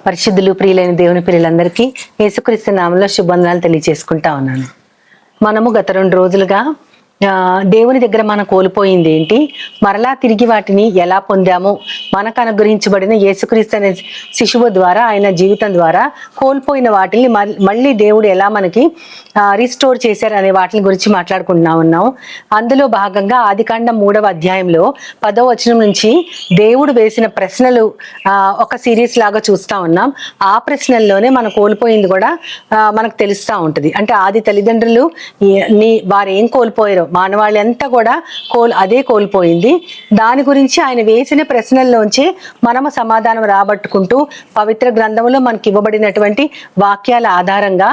పరిశుద్ధులు ప్రియులైన దేవుని పిల్లలందరికీ యేసుక్రీస్తు నామములో శుభవందనాలు తెలియజేసుకుంటా ఉన్నాను. మనము గత 2 రోజులుగా దేవుని దగ్గర మనం కోల్పోయింది ఏంటి, మరలా తిరిగి వాటిని ఎలా పొందాము, మనకు అనుగ్రహించబడిన యేసుక్రీస్తు అనే శిశువు ద్వారా, ఆయన జీవితం ద్వారా కోల్పోయిన వాటిని మళ్ళీ దేవుడు ఎలా మనకి రీస్టోర్ చేశారు అనే వాటిని గురించి మాట్లాడుకుంటున్నా ఉన్నాం. అందులో భాగంగా ఆదికాండం 3వ అధ్యాయంలో 10వ వచనం నుంచి దేవుడు వేసిన ప్రశ్నలు ఒక సిరీస్ లాగా చూస్తా ఉన్నాం. ఆ ప్రశ్నల్లోనే మనం కోల్పోయింది కూడా మనకు తెలుస్తూ ఉంటుంది. అంటే ఆది తల్లిదండ్రులు వారు ఏం కోల్పోయారో మానవాళి అంతా కూడా అదే కోల్పోయింది. దాని గురించి ఆయన వేసిన ప్రశ్నల్లోంచి మనము సమాధానం రాబట్టుకుంటూ పవిత్ర గ్రంథంలో మనకి ఇవ్వబడినటువంటి వాక్యాల ఆధారంగా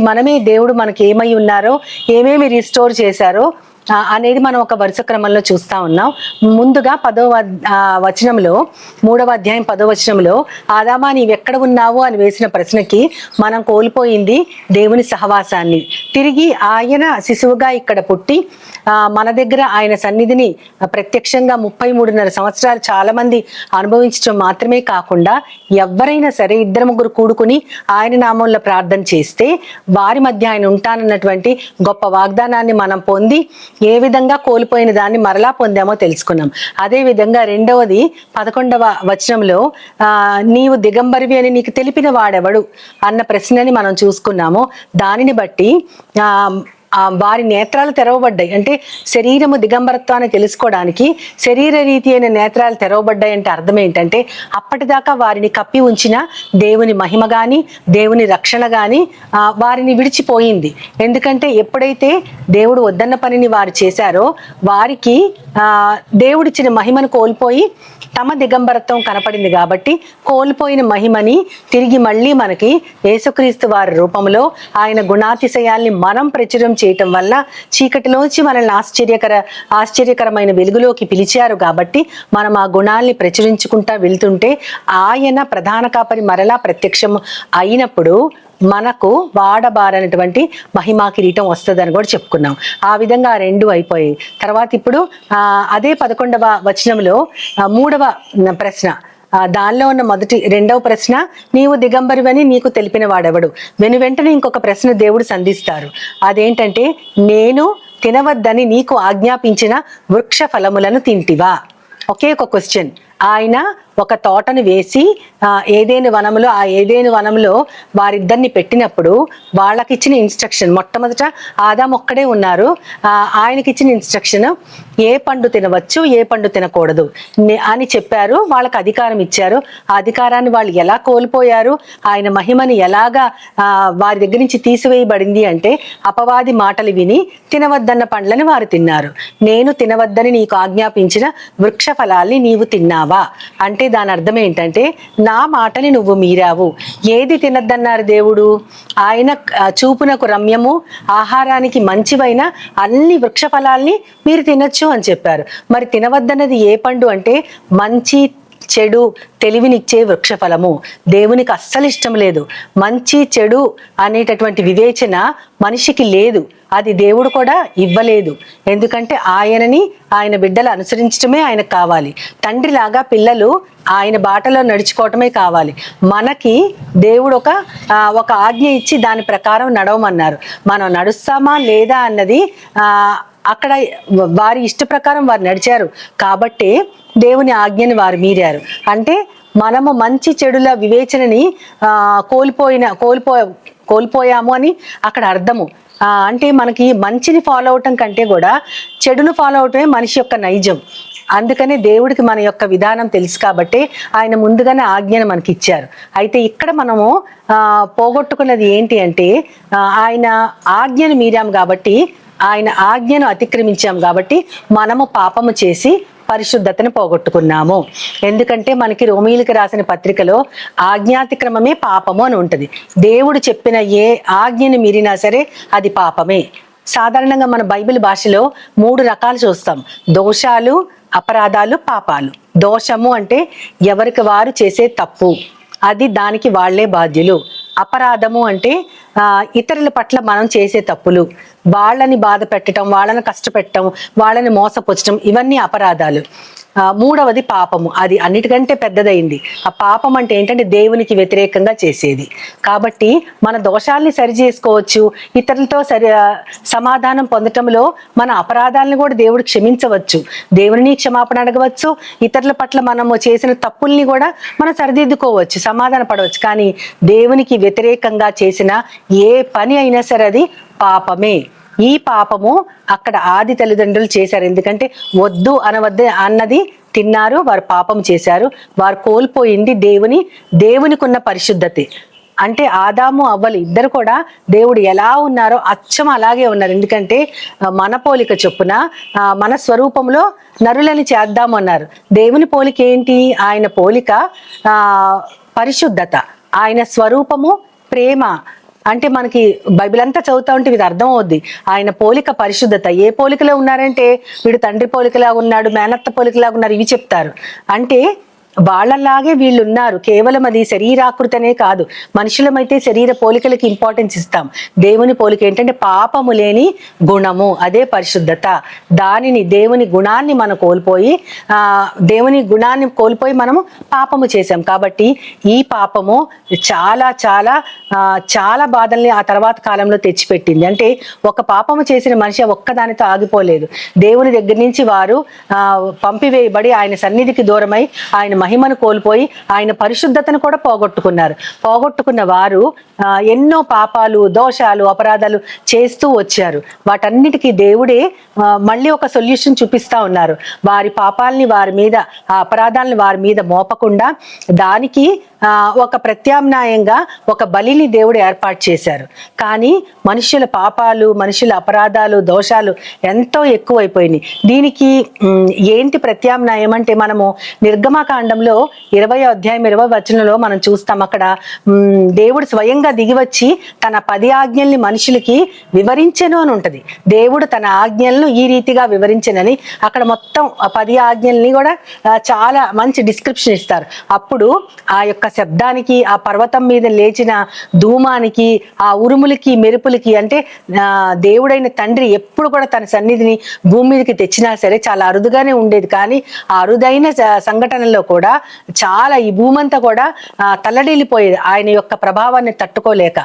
మనమే దేవుడు మనకి ఏమై ఉన్నారో, ఏమేమి రిస్టోర్ చేశారో అనేది మనం ఒక వరుస క్రమంలో చూస్తా ఉన్నాం. ముందుగా 10వ వచనంలో 3వ అధ్యాయం 10వ వచనంలో ఆదామా నీవెక్కడ ఉన్నావు అని వేసిన ప్రశ్నకి మనం కోల్పోయింది దేవుని సహవాసాన్ని. తిరిగి ఆయన శిశువుగా ఇక్కడ పుట్టి మన దగ్గర ఆయన సన్నిధిని ప్రత్యక్షంగా 33.5 సంవత్సరాలు చాలా మంది అనుభవించడం మాత్రమే కాకుండా, ఎవరైనా సరే 2-3 కూడుకుని ఆయన నామంలో ప్రార్థన చేస్తే వారి మధ్య ఆయన ఉంటానన్నటువంటి గొప్ప వాగ్దానాన్ని మనం పొంది ఏ విధంగా కోల్పోయిన దాన్ని మరలా పొందామో తెలుసుకున్నాం. అదే విధంగా 2వది 11వ వచనంలో నీవు దిగంబరివి అని నీకు తెలిపిన వాడెవడు అన్న ప్రశ్నని మనం చూసుకున్నాము. దానిని బట్టి వారి నేత్రాలు తెరవబడ్డాయి. అంటే శరీరము దిగంబరత్వాన్ని తెలుసుకోవడానికి శరీర రీతి అయిన నేత్రాలు తెరవబడ్డాయి. అంటే అర్థం ఏంటంటే అప్పటిదాకా వారిని కప్పి ఉంచిన దేవుని మహిమ గాని, దేవుని రక్షణ గాని వారిని విడిచిపోయింది. ఎందుకంటే ఎప్పుడైతే దేవుడు వద్దన్న పనిని వారు చేశారో వారికి దేవుడిచ్చిన మహిమను కోల్పోయి తమ దిగంబరత్వం కనపడింది. కాబట్టి కోల్పోయిన మహిమని తిరిగి మళ్ళీ మనకి యేసుక్రీస్తు వారి రూపంలో ఆయన గుణాతిశయాల్ని మనం ప్రచురం చేయటం వల్ల చీకటిలోంచి మనల్ని ఆశ్చర్యకరమైన వెలుగులోకి పిలిచారు. కాబట్టి మనం ఆ గుణాల్ని ప్రచురించుకుంటా వెళ్తుంటే ఆయన ప్రధాన కాపరి మరలా ప్రత్యక్షం అయినప్పుడు మనకు వాడబారనటువంటి మహిమా కిరీటం వస్తుందని కూడా చెప్పుకున్నాం. ఆ విధంగా 2 అయిపోయాయి. తర్వాత ఇప్పుడు అదే 11వ వచనంలో 3వ ప్రశ్న, దానిలో ఉన్న 2వ ప్రశ్న నీవు దిగంబరివని నీకు తెలిపిన వాడెవడు. వెంటనే ఇంకొక ప్రశ్న దేవుడు సంధిస్తారు. అదేంటంటే నేను తినవద్దని నీకు ఆజ్ఞాపించిన వృక్ష ఫలములను తింటివా. ఒకే ఒక క్వశ్చన్. ఆయన ఒక తోటను వేసి ఏదేను వనంలో వారిద్దరిని పెట్టినప్పుడు వాళ్ళకిచ్చిన ఇన్స్ట్రక్షన్, మొట్టమొదట ఆదాం ఒక్కడే ఉన్నారు, ఆయనకిచ్చిన ఇన్స్ట్రక్షన్ ఏ పండు తినవచ్చు, ఏ పండు తినకూడదు అని చెప్పారు. వాళ్ళకి అధికారం ఇచ్చారు. ఆ అధికారాన్ని వాళ్ళు ఎలా కోల్పోయారు, ఆయన మహిమని ఎలాగా వారి దగ్గర నుంచి తీసివేయబడింది అంటే అపవాది మాటలు విని తినవద్దన్న పండ్లని వారు తిన్నారు. నేను తినవద్దని నీకు ఆజ్ఞాపించిన వృక్ష ఫలాల్ని నీవు తిన్నావా అంటే దాని అర్థం ఏంటంటే నా మాటని నువ్వు మీరావు. ఏది తినద్దన్నారు దేవుడు? ఆయన చూపునకు రమ్యము, ఆహారానికి మంచివైన అన్ని వృక్ష ఫలాల్ని మీరు తినొచ్చు అని చెప్పారు. మరి తినవద్దన్నది ఏ పండు అంటే మంచి చెడు తెలివినిచ్చే వృక్షఫలము. దేవునికి అస్సలు ఇష్టం లేదు. మంచి చెడు అనేటటువంటి వివేచన మనిషికి లేదు. అది దేవుడు కూడా ఇవ్వలేదు. ఎందుకంటే ఆయన బిడ్డలు అనుసరించడమే ఆయనకు కావాలి. తండ్రిలాగా పిల్లలు ఆయన బాటలో నడుచుకోవటమే కావాలి. మనకి దేవుడు ఒక ఆజ్ఞ ఇచ్చి దాని ప్రకారం నడవమన్నారు. మనం నడుస్తామా లేదా అన్నది అక్కడ వారి ఇష్ట ప్రకారం వారు నడిచారు. కాబట్టి దేవుని ఆజ్ఞని వారు మీరారు. అంటే మనము మంచి చెడుల వివేచనని కోల్పోయాము అని అక్కడ అర్థము. అంటే మనకి మంచిని ఫాలో అవటం కంటే కూడా చెడును ఫాలో అవటమే మనిషి యొక్క నైజం. అందుకనే దేవుడికి మన యొక్క విధానం తెలుసు కాబట్టి ఆయన ముందుగానే ఆజ్ఞను మనకి ఇచ్చారు. అయితే ఇక్కడ మనము పోగొట్టుకున్నది ఏంటి అంటే ఆయన ఆజ్ఞను మీరాం కాబట్టి, ఆయన ఆజ్ఞను అతిక్రమించాం కాబట్టి మనము పాపము చేసి పరిశుద్ధతను పోగొట్టుకున్నాము. ఎందుకంటే మనకి రోమీయులకు రాసిన పత్రికలో ఆజ్ఞాతిక్రమమే పాపము అని ఉంటుంది. దేవుడు చెప్పిన ఏ ఆజ్ఞని మీరినా సరే అది పాపమే. సాధారణంగా మన బైబిల్ భాషలో 3 రకాలు చూస్తాం: దోషాలు, అపరాధాలు, పాపాలు. దోషము అంటే ఎవరికి వారు చేసే తప్పు, అది దానికి వాళ్లే బాధ్యులు. అపరాధము అంటే ఇతరుల పట్ల మనం చేసే తప్పులు, వాళ్ళని బాధ పెట్టడం, వాళ్ళని కష్టపెట్టడం, వాళ్ళని మోసపుచ్చడం, ఇవన్నీ అపరాధాలు. మూడవది పాపము. అది అన్నిటికంటే పెద్దదైంది. ఆ పాపం అంటే ఏంటంటే దేవునికి వ్యతిరేకంగా చేసేది. కాబట్టి మన దోషాల్ని సరి చేసుకోవచ్చు, ఇతరులతో సమాధానం పొందటంలో మన అపరాధాలను కూడా దేవుడు క్షమించవచ్చు, దేవుని క్షమాపణ అడగవచ్చు, ఇతరుల పట్ల మనము చేసిన తప్పుల్ని కూడా మనం సరిదిద్దుకోవచ్చు, సమాధాన పడవచ్చు. కానీ దేవునికి వ్యతిరేకంగా చేసిన ఏ పని అయినా సరే అది పాపమే. ఈ పాపము అక్కడ ఆది తల్లిదండ్రులు చేశారు. ఎందుకంటే వద్దు అనవద్దు అన్నది తిన్నారు, వారు పాపం చేశారు. వారు కోల్పోయింది దేవునికి ఉన్న పరిశుద్ధతే. అంటే ఆదాము అవ్వలు ఇద్దరు కూడా దేవుడు ఎలా ఉన్నారో అచ్చం అలాగే ఉన్నారు. ఎందుకంటే మన పోలిక చొప్పున మన స్వరూపంలో నరులని చేద్దాము అన్నారు. దేవుని పోలిక ఏంటి? ఆయన పోలిక పరిశుద్ధత, ఆయన స్వరూపము ప్రేమ. అంటే మనకి బైబిల్ అంతా చదువుతా ఉంటే ఇది అర్థం అవుద్ది. ఆయన పోలిక పరిశుద్ధత. ఏ పోలికలో ఉన్నారంటే వీడు తండ్రి పోలికలా ఉన్నాడు, మేనత్త పోలికలాగా ఉన్నారు, ఇవి చెప్తారు. అంటే వాళ్ళలాగే వీళ్ళు ఉన్నారు. కేవలం అది శరీరాకృతనే కాదు, మనుషులమైతే శరీర పోలికలకి ఇంపార్టెన్స్ ఇస్తాం. దేవుని పోలిక ఏంటంటే పాపము లేని గుణము, అదే పరిశుద్ధత. దేవుని గుణాన్ని మనం కోల్పోయి మనము పాపము చేశాం. కాబట్టి ఈ పాపము చాలా చాలా చాలా బాధల్ని ఆ తర్వాత కాలంలో తెచ్చిపెట్టింది. అంటే ఒక పాపము చేసిన మనిషి ఒక్కదానితో ఆగిపోలేదు. దేవుని దగ్గర నుంచి వారు పంపివేయబడి ఆయన సన్నిధికి దూరమై ఆయన మహిమను కోల్పోయి ఆయన పరిశుద్ధతను కూడా పోగొట్టుకున్న వారు ఎన్నో పాపాలు, దోషాలు, అపరాధాలు చేస్తూ వచ్చారు. వాటన్నిటికీ దేవుడే మళ్ళీ ఒక సొల్యూషన్ చూపిస్తా ఉన్నారు. వారి పాపాలని వారి మీద, ఆ అపరాధాలను వారి మీద మోపకుండా దానికి ఒక ప్రత్యామ్నాయంగా ఒక బలిని దేవుడు ఏర్పాటు చేశారు. కానీ మనుషుల పాపాలు, మనుషుల అపరాధాలు, దోషాలు ఎంతో ఎక్కువైపోయినాయి. దీనికి ఏంటి ప్రత్యామ్నాయం అంటే మనము నిర్గమకాండంలో 20వ అధ్యాయం 20వ వచనంలో మనం చూస్తాం. అక్కడ దేవుడు స్వయంగా దిగివచ్చి తన 10 ఆజ్ఞల్ని మనుషులకి వివరించెను అని ఉంటది. దేవుడు తన ఆజ్ఞలను ఈ రీతిగా వివరించెనని అక్కడ మొత్తం 10 ఆజ్ఞల్ని కూడా చాలా మంచి డిస్క్రిప్షన్ ఇస్తారు. అప్పుడు ఆ యొక్క శబ్దానికి, ఆ పర్వతం మీద లేచిన ధూమానికి, ఆ ఉరుములకి, మెరుపులకి, అంటే దేవుడైన తండ్రి ఎప్పుడు కూడా తన సన్నిధిని భూమి మీదకి తెచ్చినా సరే చాలా అరుదుగానే ఉండేది. కానీ ఆ అరుదైన సంఘటనలో కూడా చాలా ఈ భూమంతా కూడా తల్లడిల్లిపోయేది ఆయన యొక్క ప్రభావాన్ని తట్టుకోలేక.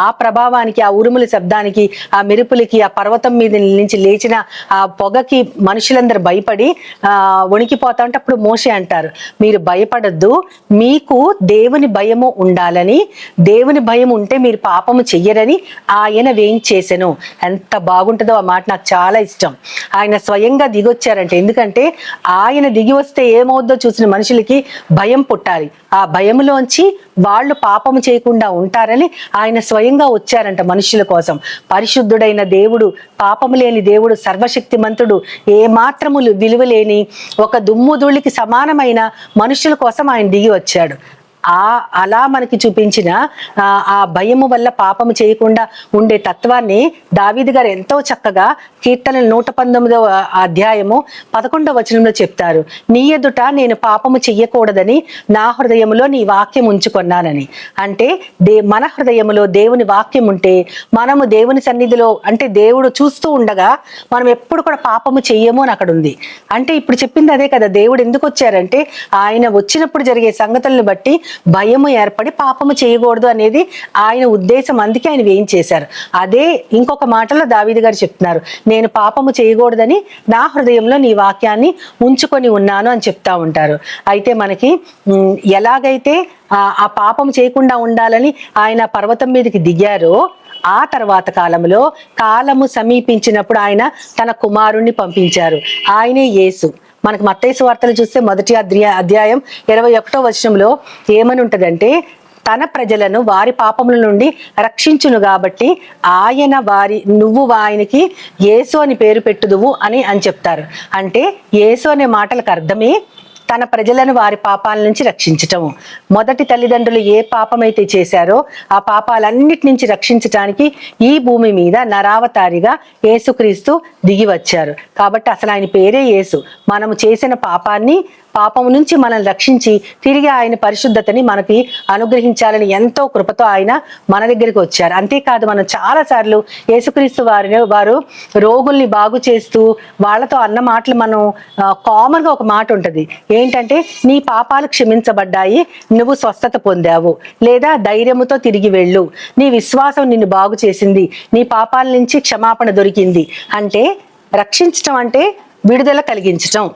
ఆ ప్రభావానికి, ఆ ఉరుముల శబ్దానికి, ఆ మెరుపులకి, ఆ పర్వతం మీద నుంచి లేచిన ఆ పొగకి మనుషులందరూ భయపడి వణికిపోతా ఉంటే అప్పుడు మోషే అంటారు, మీరు భయపడద్దు, మీకు దేవుని భయము ఉండాలని, దేవుని భయం ఉంటే మీరు పాపము చెయ్యరని ఆయన వేయించేసెను. ఎంత బాగుంటుందో ఆ మాట, నాకు చాలా ఇష్టం. ఆయన స్వయంగా దిగొచ్చారంటే, ఎందుకంటే ఆయన దిగి వస్తే ఏమవుద్దో చూసిన మనుషులకి భయం పుట్టాలి. ఆ భయంలోంచి వాళ్ళు పాపము చేయకుండా ఉంటారని ఆయన స్వయంగా వచ్చారంట మనుషుల కోసం. పరిశుద్ధుడైన దేవుడు, పాపము లేని దేవుడు, సర్వశక్తిమంతుడు, ఏ మాత్రము విలువలేని ఒక దుమ్ముధూళికి సమానమైన మనుషుల కోసం ఆయన దిగి వచ్చాడు. అలా మనకి చూపించిన ఆ భయము వల్ల పాపము చేయకుండా ఉండే తత్వాన్ని దావీదు గారు ఎంతో చక్కగా కీర్తనలు 119వ అధ్యాయము 11వ వచనంలో చెప్తారు. నీ ఎదుట నేను పాపము చెయ్యకూడదని నా హృదయములో నీ వాక్యం ఉంచుకొన్నానని. అంటే మన హృదయములో దేవుని వాక్యం ఉంటే మనము దేవుని సన్నిధిలో, అంటే దేవుడు చూస్తూ ఉండగా మనం ఎప్పుడు కూడా పాపము చెయ్యము అని అక్కడ ఉంది. అంటే ఇప్పుడు చెప్పింది అదే కదా, దేవుడు ఎందుకు వచ్చారంటే ఆయన వచ్చినప్పుడు జరిగే సంగతులను బట్టి భయము ఏర్పడి పాపము చేయకూడదు అనేది ఆయన ఉద్దేశం. అందుకే ఆయన వేయించేశారు. అదే ఇంకొక మాటలో దావీదు గారు చెప్తున్నారు, నేను పాపము చేయకూడదని నా హృదయంలో నీ వాక్యాన్ని ఉంచుకొని ఉన్నాను అని చెప్తా ఉంటారు. అయితే మనకి ఎలాగైతే ఆ పాపం చేయకుండా ఉండాలని ఆయన పర్వతం మీదకి దిగారో, ఆ తర్వాత కాలము సమీపించినప్పుడు ఆయన తన కుమారుణ్ణి పంపించారు. ఆయనే యేసు. మనకు మత్తయి సువార్తలు చూస్తే 1వ అధ్యాయం 21వ వచనంలో ఏమని ఉంటదంటే, తన ప్రజలను వారి పాపముల నుండి రక్షించును కాబట్టి నువ్వు ఆయనకి యేసు అని పేరు పెట్టుదువు అని చెప్తారు. అంటే యేసు అనే మాటలకు అర్థమే తన ప్రజలను వారి పాపాల నుంచి రక్షించటము. మొదటి తల్లిదండ్రులు ఏ పాపమైతే చేశారో ఆ పాపాలన్నిటి నుంచి రక్షించటానికి ఈ భూమి మీద నరావతారిగా యేసుక్రీస్తు దిగి వచ్చారు. కాబట్టి అసలు ఆయన పేరే యేసు. మనము చేసిన పాపము నుంచి మనల్ని రక్షించి తిరిగి ఆయన పరిశుద్ధతని మనకి అనుగ్రహించాలని ఎంతో కృపతో ఆయన మన దగ్గరికి వచ్చారు. అంతేకాదు, మనం చాలా సార్లు యేసుక్రీస్తు వారు రోగుల్ని బాగు చేస్తూ వాళ్ళతో అన్న మాటలు మనం కామన్ గా ఒక మాట ఉంటది ఏంటంటే, నీ పాపాలు క్షమించబడ్డాయి, నువ్వు స్వస్థత పొందావు, లేదా ధైర్యముతో తిరిగి వెళ్ళు, నీ విశ్వాసం నిన్ను బాగు చేసింది, నీ పాపాల నుంచి క్షమాపణ దొరికింది. అంటే రక్షించటం అంటే విడుదల కలిగించటం.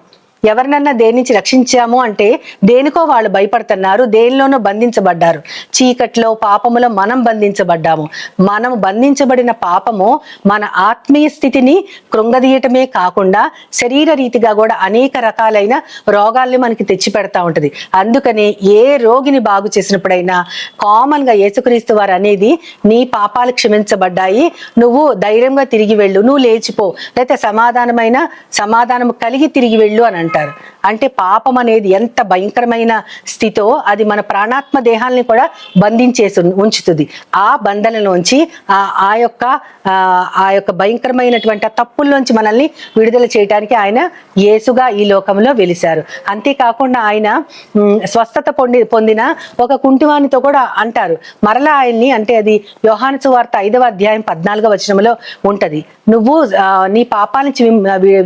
ఎవరినన్నా దేని నుంచి రక్షించాము అంటే దేనికో వాళ్ళు భయపడుతున్నారు, దేనిలోనో బంధించబడ్డారు. చీకట్లో పాపములో మనం బంధించబడ్డాము. మనం బంధించబడిన పాపము మన ఆత్మీయ స్థితిని కృంగదీయటమే కాకుండా శరీర రీతిగా కూడా అనేక రకాలైన రోగాల్ని మనకి తెచ్చి పెడతా ఉంటది. అందుకని ఏ రోగిని బాగు చేసినప్పుడైనా కామన్ గా యేసుక్రీస్తు వారు అనేది, నీ పాపాలు క్షమించబడ్డాయి, నువ్వు ధైర్యంగా తిరిగి వెళ్ళు, నువ్వు లేచిపో, లేకపోతే సమాధానం కలిగి తిరిగి వెళ్ళు అని అంటారు. అంటే పాపం అనేది ఎంత భయంకరమైన స్థితో అది మన ప్రాణాత్మ దేహాల్ని కూడా బంధించేసి ఉంచుతుంది. ఆ బంధనలోంచి ఆ యొక్క భయంకరమైనటువంటి తప్పుల్లోంచి మనల్ని విడుదల చేయడానికి ఆయన యేసుగా ఈ లోకంలో వెలిశారు. అంతేకాకుండా ఆయన స్వస్థత పొందిన ఒక కుంటివానితో కూడా అంటారు. మరలా ఆయన్ని, అంటే అది యోహాను సువార్త 5వ అధ్యాయం 14వ వచనంలో ఉంటది, నువ్వు నీ పాపాల నుంచి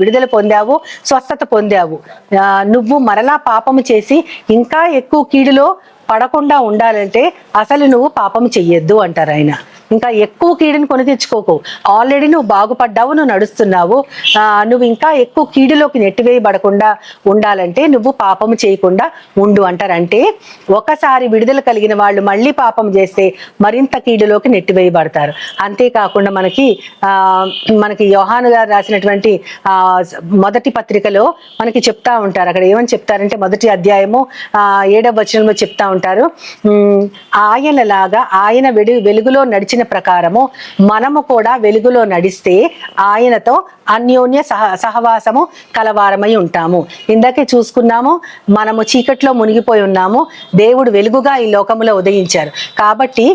విడుదల పొందావు, స్వస్థత పొందావు, నువ్వు మరలా పాపము చేసి ఇంకా ఎక్కువ కీడులో పడకుండా ఉండాలంటే అసలు నువ్వు పాపము చెయ్యొద్దు అంటారు ఆయన. ఇంకా ఎక్కువ కీడుని కొని తెచ్చుకోకు, ఆల్రెడీ నువ్వు బాగుపడ్డావు, నువ్వు నడుస్తున్నావు, నువ్వు ఇంకా ఎక్కువ కీడులోకి నెట్టివేయబడకుండా ఉండాలంటే నువ్వు పాపము చేయకుండా ఉండు అంటారు. అంటే ఒకసారి విడుదల కలిగిన వాళ్ళు మళ్ళీ పాపం చేస్తే మరింత కీడులోకి నెట్టివేయబడతారు. అంతేకాకుండా మనకి యోహాను గారు రాసినటువంటి మొదటి పత్రికలో మనకి చెప్తా ఉంటారు. అక్కడ ఏమని చెప్తారంటే, మొదటి అధ్యాయము 7వ వచనంలో చెప్తా ఉంటారు, ఆయనలాగా ఆయన వెలుగులో నడిచిన ప్రకారము మనము కూడా వెలుగులో నడిస్తే ఆయనతో అన్యోన్య సహవాసము కలవారమై ఉంటాము. ఇందాకే చూసుకున్నాము, మనము చీకట్లో మునిగిపోయి ఉన్నాము, దేవుడు వెలుగుగా ఈ లోకంలో ఉదయించారు. కాబట్టి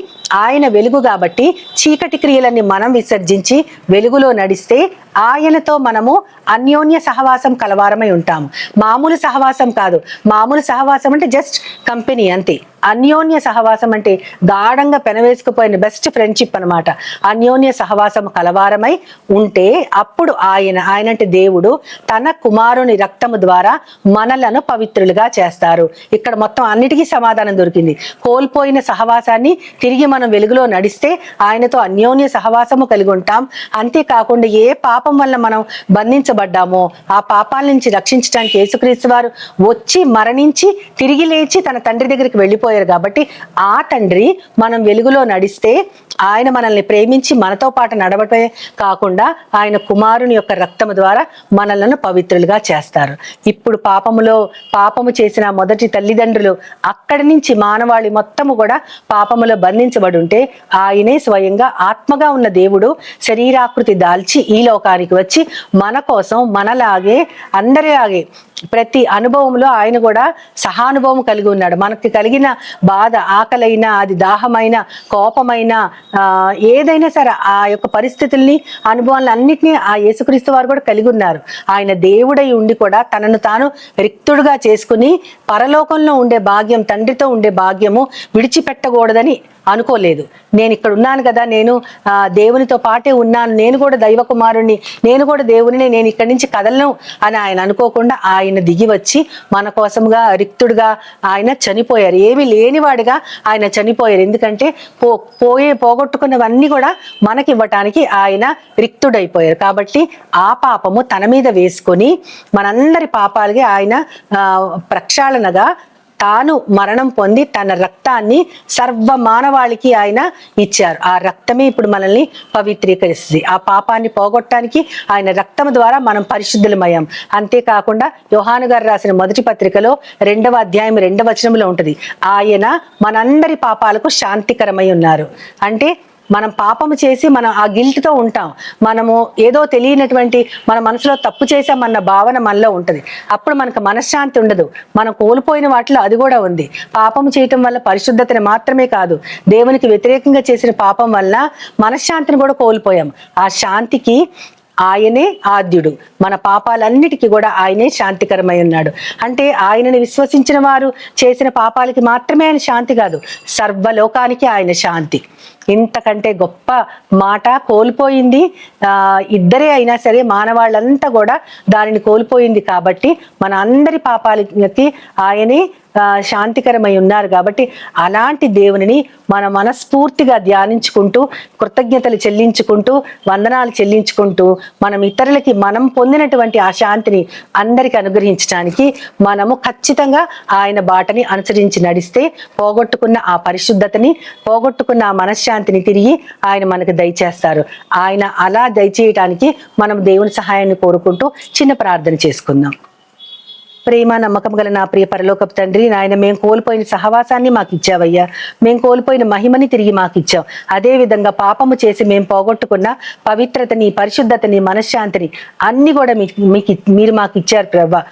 ఆయన వెలుగు కాబట్టి చీకటి క్రియలన్నీ మనం విసర్జించి వెలుగులో నడిస్తే ఆయనతో మనము అన్యోన్య సహవాసం కలవారమై ఉంటాము. మామూలు సహవాసం కాదు. మామూలు సహవాసం అంటే జస్ట్ కంపెనీ అంతే. అన్యోన్య సహవాసం అంటే గాఢంగా పెనవేసుకుపోయిన బెస్ట్ ఫ్రెండ్షిప్ అనమాట. అన్యోన్య సహవాసం కలవారమై ఉంటే అప్పుడు ఆయన అంటే దేవుడు తన కుమారుని రక్తము ద్వారా మనలను పవిత్రులుగా చేస్తారు. ఇక్కడ మొత్తం అన్నిటికీ సమాధానం దొరికింది. కోల్పోయిన సహవాసాన్ని తిరిగి మనం వెలుగులో నడిస్తే ఆయనతో అన్యోన్య సహవాసము కలిగి ఉంటాం. అంతేకాకుండా ఏ పాపం వల్ల మనం బంధించబడ్డామో ఆ పాపాల నుంచి రక్షించడానికి యేసుక్రీస్తు వారు వచ్చి మరణించి తిరిగి లేచి తన తండ్రి దగ్గరికి వెళ్ళిపోయారు. కాబట్టి ఆ తండ్రి మనం వెలుగులో నడిస్తే ఆయన మనల్ని ప్రేమించి మనతో పాటు నడవటమే కాకుండా ఆయన కుమారుని యొక్క రక్తము ద్వారా మనలను పవిత్రులుగా చేస్తారు. ఇప్పుడు పాపము చేసిన మొదటి తల్లిదండ్రులు అక్కడి నుంచి మానవాళి మొత్తము కూడా పాపములో బంధించబడి ఉంటే ఆయనే స్వయంగా ఆత్మగా ఉన్న దేవుడు శరీరాకృతి దాల్చి ఈ లోకానికి వచ్చి మన కోసం మనలాగే అందరిలాగే ప్రతి అనుభవంలో ఆయన కూడా సహానుభవం కలిగి ఉన్నాడు. మనకి కలిగిన బాధ, ఆకలైనా, అది దాహమైన, కోపమైన, ఏదైనా సరే ఆ యొక్క పరిస్థితుల్ని, అనుభవాలను అన్నిటినీ ఆ యేసుక్రీస్తు వారు కూడా కలిగి ఉన్నారు. ఆయన దేవుడై ఉండి కూడా తనను తాను రిక్తుడుగా చేసుకుని పరలోకంలో ఉండే భాగ్యం, తండ్రితో ఉండే భాగ్యము విడిచిపెట్టకూడదని అనుకోలేదు. నేను ఇక్కడ ఉన్నాను కదా, నేను దేవునితో పాటే ఉన్నాను, నేను కూడా దైవ కుమారుణ్ణి, నేను కూడా దేవుని, నేను ఇక్కడి నుంచి కదలను అని ఆయన అనుకోకుండా ఆయన దిగి వచ్చి మన కోసంగా రిక్తుడుగా ఆయన చనిపోయారు. ఏమీ లేనివాడిగా ఆయన చనిపోయారు. ఎందుకంటే పోగొట్టుకున్నవన్నీ కూడా మనకి ఇవ్వటానికి ఆయన రిక్తుడైపోయారు. కాబట్టి ఆ పాపము తన మీద వేసుకొని మనందరి పాపాలకి ఆయన ప్రక్షాళనగా తాను మరణం పొంది తన రక్తాన్ని సర్వ మానవాళికి ఆయన ఇచ్చారు. ఆ రక్తమే ఇప్పుడు మనల్ని పవిత్రీకరిస్తుంది. ఆ పాపాన్ని పోగొట్టడానికి ఆయన రక్తం ద్వారా మనం పరిశుద్ధులమయ్యాం. అంతేకాకుండా యోహాను గారు రాసిన మొదటి పత్రికలో 2వ అధ్యాయం 2వ వచనంలో ఉంటది, ఆయన మనందరి పాపాలకు శాంతికరమై ఉన్నారు. అంటే మనం పాపము చేసి మనం ఆ గిల్ట్తో ఉంటాం. మనము ఏదో తెలియనటువంటి మన మనసులో తప్పు చేసామన్న భావన మనలో ఉంటుంది. అప్పుడు మనకు మనశ్శాంతి ఉండదు. మనం కోల్పోయిన వాటిలో అది కూడా ఉంది. పాపము చేయటం వల్ల పరిశుద్ధతని మాత్రమే కాదు, దేవునికి వ్యతిరేకంగా చేసిన పాపం వల్ల మనశ్శాంతిని కూడా కోల్పోయాం. ఆ శాంతికి ఆయనే ఆద్యుడు. మన పాపాలన్నిటికీ కూడా ఆయనే శాంతికరమై ఉన్నాడు. అంటే ఆయనని విశ్వసించిన వారు చేసిన పాపాలకి మాత్రమే ఆయన శాంతి కాదు, సర్వలోకానికి ఆయన శాంతి. ఇంతకంటే గొప్ప మాట కోల్పోయింది ఇద్దరే అయినా సరే, మానవాళ్ళంతా కూడా దానిని కోల్పోయింది. కాబట్టి మన అందరి పాపాలకి ఆయనే శాంతికరమై ఉన్నారు. కాబట్టి అలాంటి దేవునిని మన మనస్ఫూర్తిగా ధ్యానించుకుంటూ, కృతజ్ఞతలు చెల్లించుకుంటూ, వందనాలు చెల్లించుకుంటూ, మనం ఇతరులకి మనం పొందినటువంటి ఆ శాంతిని అందరికి అనుగ్రహించడానికి మనము ఖచ్చితంగా ఆయన బాటని అనుసరించి నడిస్తే పోగొట్టుకున్న ఆ పరిశుద్ధతని, పోగొట్టుకున్న ఆ మనశ్శాంతిని తిరిగి ఆయన మనకు దయచేస్తారు. ఆయన అలా దయచేయటానికి మనం దేవుని సహాయాన్ని కోరుకుంటూ చిన్న ప్రార్థన చేసుకుందాం. ప్రేమ నమ్మకం గల నా ప్రియ పరలోకపు తండ్రి, నాయన మేము కోల్పోయిన సహవాసాన్ని మాకు ఇచ్చావయ్యా. మేము కోల్పోయిన మహిమని తిరిగి మాకు ఇచ్చావు. అదే విధంగా పాపము చేసి మేము పోగొట్టుకున్న పవిత్రతని, పరిశుద్ధతని, మనశ్శాంతిని అన్ని కూడా మీరు మాకు ఇచ్చారు ప్రభా.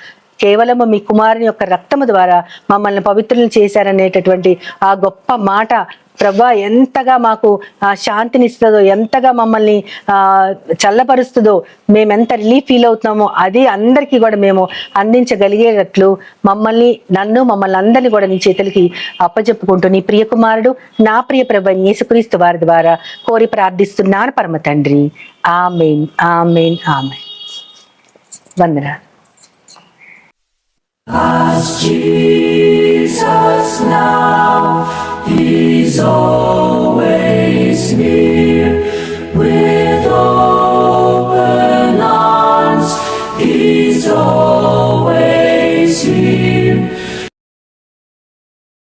కేవలము మీ కుమారుని యొక్క రక్తము ద్వారా మమ్మల్ని పవిత్రులు చేశారనేటటువంటి ఆ గొప్ప మాట ప్రభా ఎంతగా మాకు శాంతినిస్తుందో, ఎంతగా మమ్మల్ని చల్లపరుస్తుందో, మేమెంత రిలీఫ్ ఫీల్ అవుతున్నామో అది అందరికీ కూడా మేము అందించగలిగేటట్లు మమ్మల్ని అందరినీ కూడా నీ చేతులకి అప్పచెప్పుకుంటూ నీ ప్రియ కుమారుడు నా ప్రియ ప్రభు యేసుక్రీస్తు వారి ద్వారా కోరి ప్రార్థిస్తున్నాను పరమ తండ్రి. ఆమేన్, ఆమేన్, ఆమేన్. వందనాలు. As Jesus now is all.